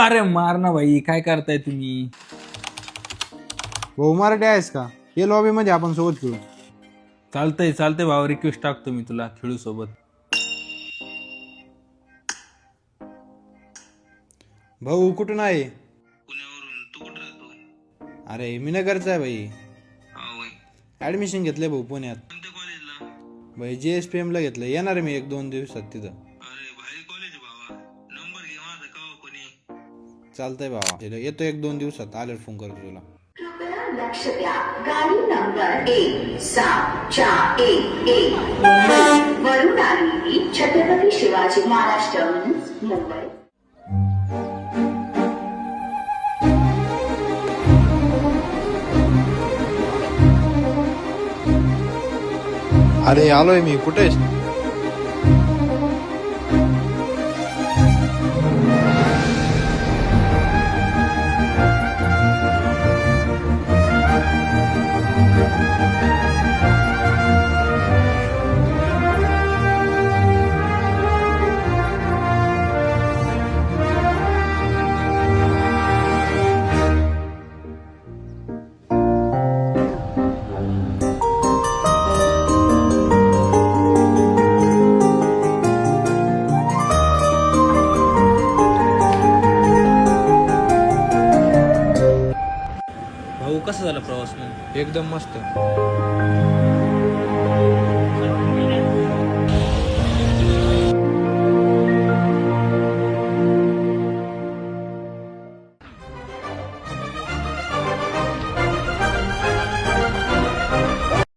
अरे मार ना भाई, काय करताय तुम्ही? भाऊ मराठी आहेस का? ये लॉबी मध्ये आपण सोबत खेळू. चालतंय चालतंय भाऊ, रिक्वेस्ट टाकतो मी तुला, खेळू सोबत. भाऊ कुठून आहे? पुण्यावरून. तू कुठं राहतो? अरे मी नगरचा आहे भाई. हा वय. ऍडमिशन घेतलंय भाऊ पुण्यात. कोणत्या कॉलेजला? भाई JSPM ला घेतलंय. येणार आहे मी 1-2 दिवसात तिथं. अरे भारी कॉलेज बाबा. नंबर घे माझा कवा कोणी. चालतंय भावा, येतो 1-2 दिवसात. आल्यावर फोन करतो तुला. कृपया लक्ष द्या. गाडी नंबर 1741 मुंबई वरून आलेली छत्रपती शिवाजी महाराज टर्मिनस मुंबई. अरे आलोय मी. कुठे आहेस? भाऊ कसा झाला प्रवास मग? एकदम मस्त.